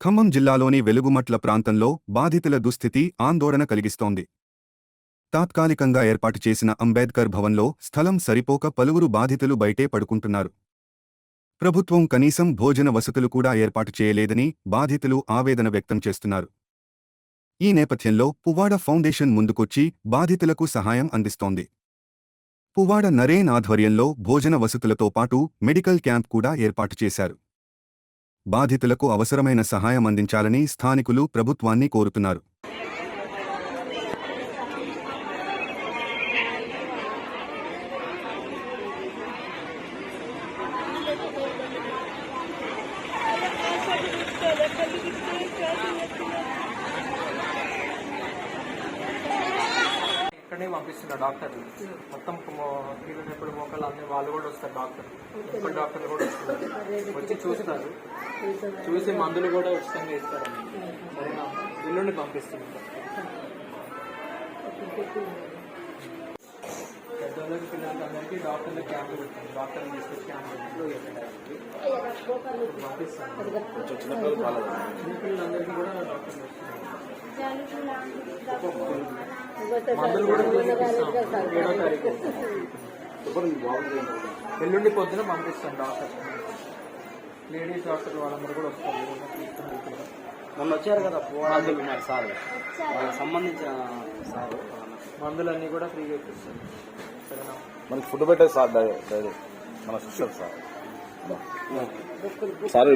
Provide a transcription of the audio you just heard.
ఖమ్మం జిల్లాలోని వెలుగుమట్ల ప్రాంతంలో బాధితుల దుస్థితి ఆందోళన కలిగిస్తోంది. తాత్కాలికంగా ఏర్పాటు చేసిన అంబేద్కర్ భవన్లో స్థలం సరిపోక పలువురు బాధితులు బయటే పడుకుంటున్నారు. ప్రభుత్వం కనీసం భోజన వసతులు కూడా ఏర్పాటు చేయలేదని బాధితులు ఆవేదన వ్యక్తం చేస్తున్నారు. ఈ నేపథ్యంలో పువ్వాడ ఫౌండేషన్ ముందుకొచ్చి బాధితులకు సహాయం అందిస్తోంది. పువ్వాడ నరేన్ ఆధ్వర్యంలో భోజన వసతులతో పాటు మెడికల్ క్యాంప్ కూడా ఏర్పాటు చేశారు. బాధితులకు అవసరమైన సహాయం అందించాలని స్థానికులు ప్రభుత్వాన్ని కోరుతున్నారు. ఇక్కడే పంపిస్తున్నారు డాక్టర్లు మొత్తం ఎప్పుడు మోకాలు అన్ని వాళ్ళు కూడా వస్తారు డాక్టర్లు కూడా వస్తారు వచ్చి చూస్తారు చూసి మందులు కూడా ఉచితంగా ఇస్తారు. సరేనా ఎల్లుండి పంపిస్తున్నారు. పెద్దవాళ్ళకి పిల్లలకి అందరికీ డాక్టర్లు క్యాంపు పెడతారు. డాక్టర్లు తీసుకొచ్చి క్యాంపు పంపిస్తాను. చిన్నపిల్లలందరికీ కూడా డాక్టర్లు వస్తున్నారు. మందులు కూడా 7వ తారీఖు ఎల్లుండి పొద్దున పంపిస్తాను. డాక్టర్ లేడీస్ డాక్టర్ వాళ్ళందరూ కూడా వస్తారు. మొన్న వచ్చారు కదా పోరాదులు ఉన్నారు సార్, వాళ్ళకి సంబంధించిన సార్ మందులన్నీ కూడా ఫ్రీగా ఇప్పిస్తారు. సరేనా మనకి ఫుడ్ పెట్టే సార్ మన సిస్టర్ సార్